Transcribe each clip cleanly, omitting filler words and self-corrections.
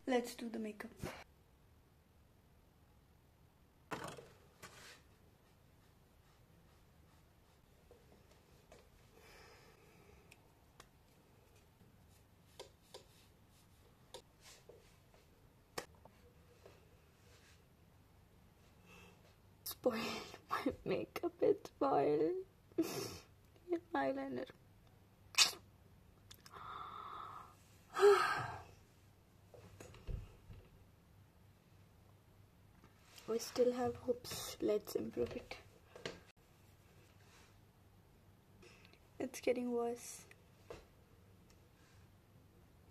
Let's do the makeup. Spoiled. My makeup is spoiled. Eyeliner. We still have hopes. Let's improve it. It's getting worse.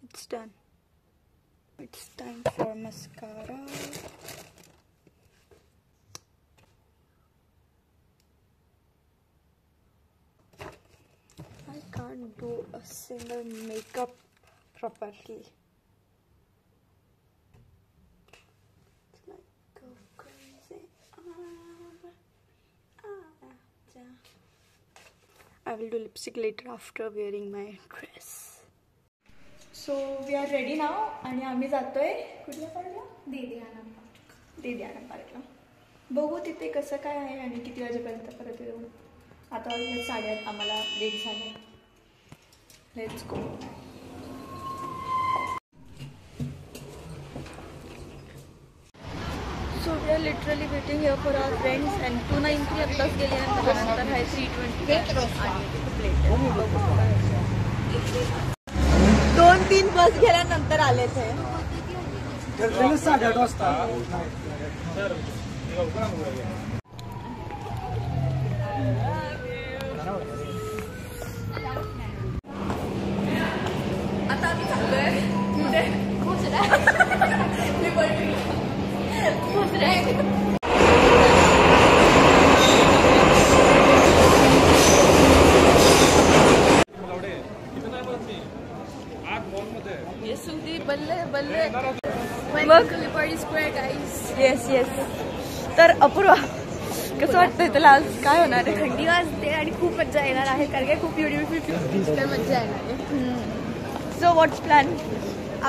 It's done. It's time for mascara. I can't do a single makeup properly. I will do lipstick later after wearing my dress. So we are ready now आणि आम्ही जातोय कुठल्या पार्कला? देदियाना पार्कला. बघू तिथे कसं काय आहे आणि किती वाजेपर्यंत परत येऊ. आता वाजले 8:30. आम्हाला रेडी झाले. Let's go. So we are literally waiting here for our friends and 290 आत्ताच गेल्यानंतर आहे 320 आणि प्लेट. 2-3 बस गेल्यानंतर आले ते. 8:30 वाजता. आता आम्ही चाललोय कुठे? येस. तर अपूर्वा कसं वाटतंय तुला आज? काय होणार आहे? थंडी वाजते आणि खूप मजा येणार आहे कारण काय खूप ब्युटिफुल मजा येणार आहे. सो व्हॉट्स प्लॅन?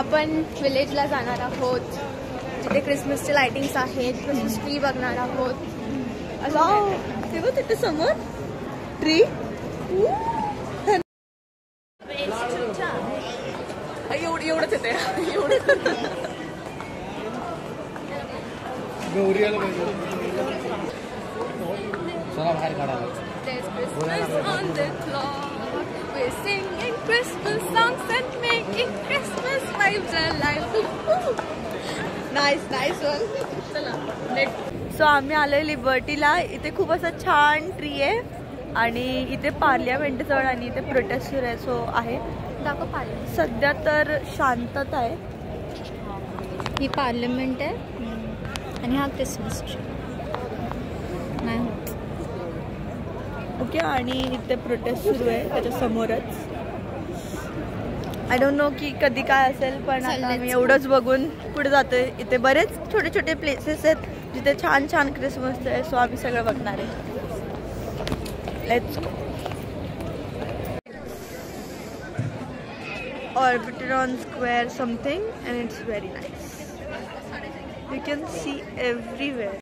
आपण विलेजला जाणार आहोत जिथे क्रिसमसचे लाइटिंग्स आहेत. क्रिसमस ट्री बघणार आहोत. वाव, ते बघ तिथे समोर ट्री. एवढंच येते एवढं. गौरी आलं पाहिजे. There's Christmas on the clock. We're singing Christmas songs and making Christmas vibes alive. Nice one. चला लेट. सो आम्ही आलोय लिबर्टीला. इथे खूप असं छान ट्री आहे आणि इथे पार्लियामेंट जवळ आणि इथे प्रोटेस्ट सुरू आहे. सो आहे दाखव पार्लियामेंट. सध्या तर शांतता आहे. ही पार्लियामेंट आहे आणि हा क्रिसमस ट्री नाही होत. ओके. आणि इथे प्रोटेस्ट सुरू आहे त्याच्या समोरच. आय डोंट नो की कधी काय असेल पण आता आम्ही एवढंच बघून पुढे जातोय. इथे बरेच छोटे छोटे प्लेसेस आहेत जिथे छान छान क्रिसमस आहे. सो आम्ही सगळं बघणार आहे. Let's go. Orbitron Square something and it's very nice. You can see everywhere.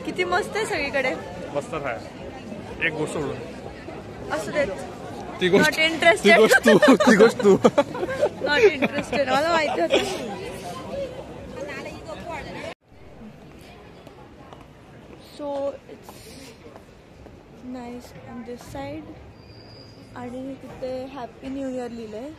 किती मस्त आहे सगळीकडे. मस्त आहे. एक गोष्ट सोडून असू देत. ती गोष्ट नॉट इंटरेस्टेड. ती गोष्ट तू नॉट इंटरेस्टेड. मला माहिती होतं. So it's nice on this side आणि तिथे हॅपी न्यू इयर लिहिलंय.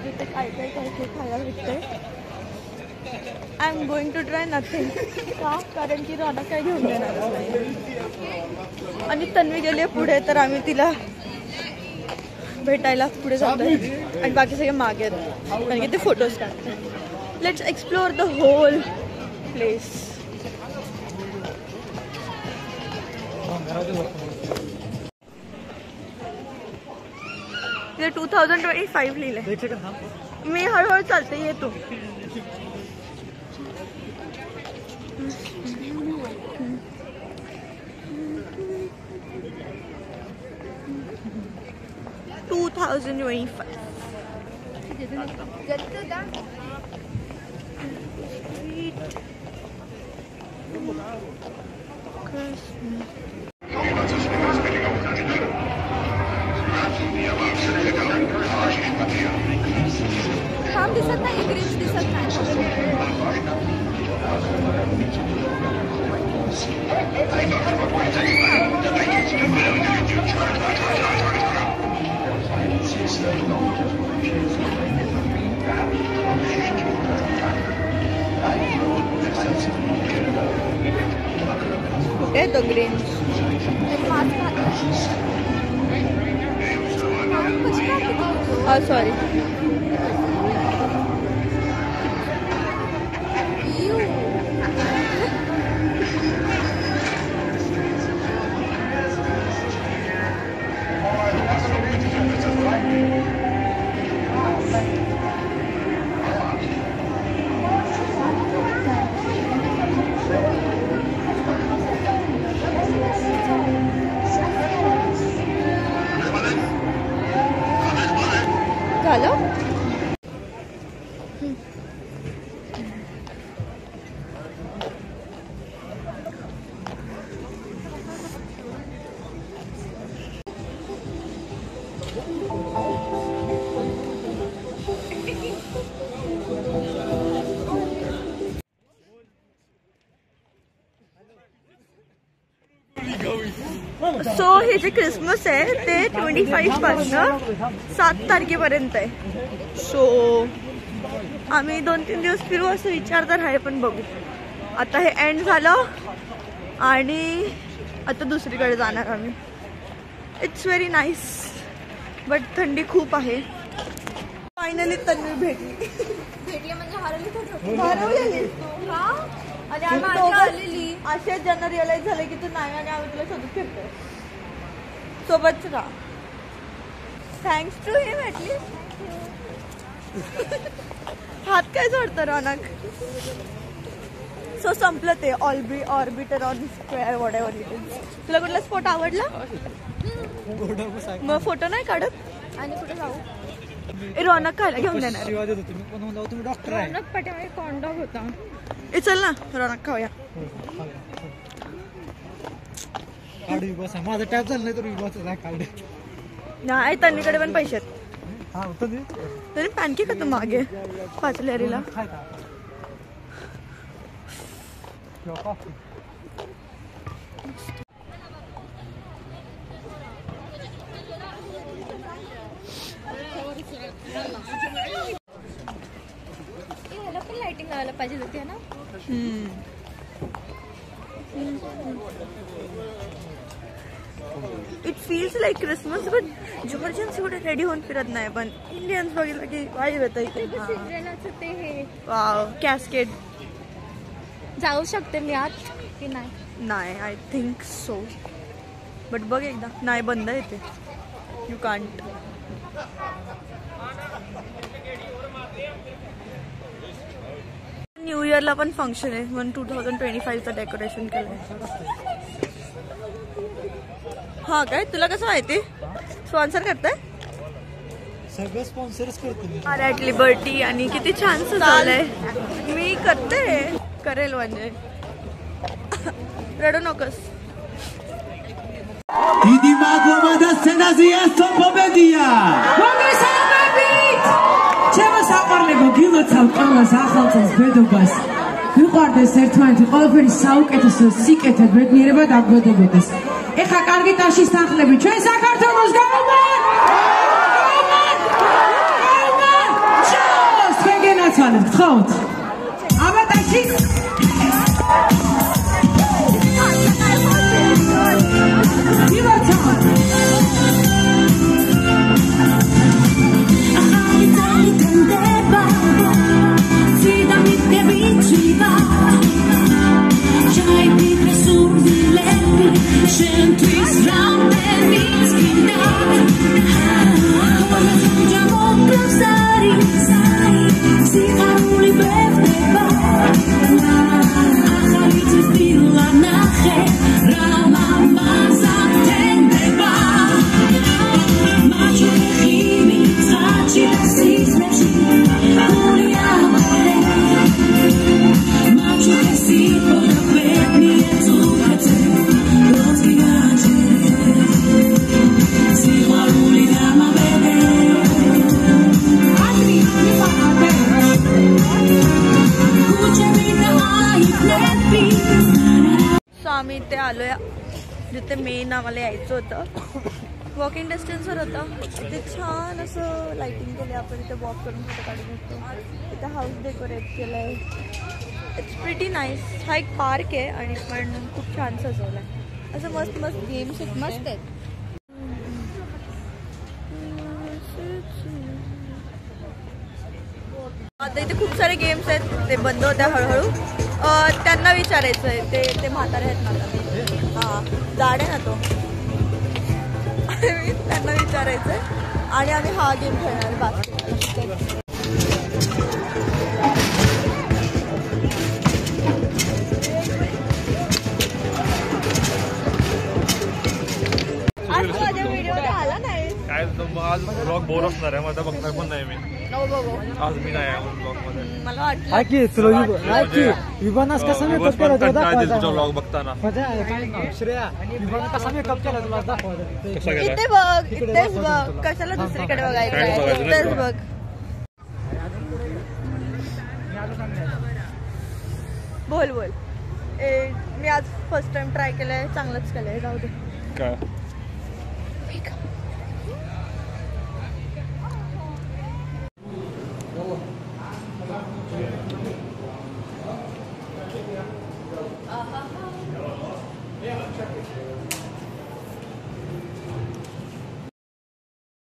तिथे काय खायला भेटतंय. I am going to try nothing. का? कारण की रौनक काय घेऊन देणार नाही आणि तन्वी गेली पुढे तर आम्ही तिला भेटायला पुढे जातोय आणि बाकी सगळे मागे आहेत कारण की ते फोटोज काढतात. Let's explore the whole place. इथे 2025 लिहिलंय. मी हळूहळू चालते, ये तू. काम दिसत नाही, ग्रीन्स दिसत नाही. कुठे द ग्रीन्स? सॉरी. झालं? सो हे जे क्रिसमस आहे ते 25 पासून 7 तारखेपर्यंत आहे. सो आम्ही 2-3 दिवस फिरू असं विचार तर आहे, पण बघू. आता हे एंड झालं आणि आता दुसरीकडे जाणार आम्ही. इट्स व्हेरी नाईस, बट थंडी खूप आहे. फायनली तन्वी भेटली म्हणजे हरवली हरवलेली आणि आम्ही आलेली. असे ज्यांना रिअलाइज झालं की तू नाही आणि आम्ही तुला शोधून फिरतोय. सोबतच राहा. Thanks to him at least. हात काय जोडतं रौनक. सो संपलं ते orbiter on square whatever it is. तुला कुठला स्पॉट आवडला? मग फोटो नाही काढत? आणि कुठे जाऊ? रौनक खायला घेऊन देणार. रौनक पाठीमागे कॉन्डॉग होता. चल ना रौनक खाऊया. माझं टॅप झालं नाही तर विभाच काढे. नाही, तन्वीकडे पण पैसे आहेत. तरी पॅनकेक का तू मागे पाचलेरीला. याला पण लाइटिंग लावायला पाहिजे होती ना. It feels like Christmas, but Georgians एवढे रेडी होऊन फिरत नाही, पण इंडियन्स बघितलं की वाईब येतं इथे. ते हे वाव, कॅस्केड. जाऊ शकते मी आत की नाही? नाही, आय थिंक सो, बट बघ एकदा. नाही, बंद आहे ते. You can't. न्यू इयरला पण फंक्शन आहे म्हणून 2025चं डेकोरेशन केलंय. हा काय, तुला कसं माहिती? स्पॉन्सर करताय? सगळं स्पॉन्सरच करतो. At liberty. आणि किती छान सजवलंय. मी करते, करेल म्हणजे. रडू नकोस. Չեմ սապարնեգո գյուղը ցալկանա սախալցս բեդուգաս Հյուղարդես երթվանցի qolferi sauk etesi sik etet bet nereba daggote betes Ეხա კარგი տաշի սախլები ჩვენ საქართველოს գավման Չոս თქვენ գնացանք խոտ Աբա տաշի Դիվացան Senti आम्हाला यायचं होतं. वॉकिंग डिस्टन्सवर होतं. इथे छान असं लाइटिंग केलं, आपण इथे वॉक करून फोटो काढू शकतो. इथे हाऊस डेकोरेट केलं आहे. It's pretty nice. हा एक पार्क आहे आणि पण खूप छान सजवलं आहे. असं मस्त मस्त गेम्स आहेत, मस्त आहेत. आता इथे खूप सारे गेम्स आहेत, ते बंद होत्या हळूहळू. त्यांना विचारायचं आहे, ते म्हातारे आहेत ना, हां जाड आहे ना तो, त्यांना विचारायचं आहे. आणि आम्ही हा गेम खेळणार बास्केटबॉल. आज माझ्या व्हिडिओमध्ये आला नाही काय आज ब्लॉग बोर असणार आहे, माझा बघणार पण नाही मी. आज मी नाही आहे ब्लॉग मध्ये. मला वाटलं विमानास कसा दिवस मेकअप पण केला तुला कंटाळा येतो तुझा दाखवा. ब्लॉग बघताना. श्रेया विमान कसा मेकअप केला तुला दाखवा. कसा गेला? इथे बघ, इथेच बघ, कशाला दुसरीकडे काय बघायचं, बघायचं? इथेच बघ. बोल बोल. मी आज फर्स्ट टाइम ट्राय केलंय, चांगलंच केलंय, जाऊ दे. काय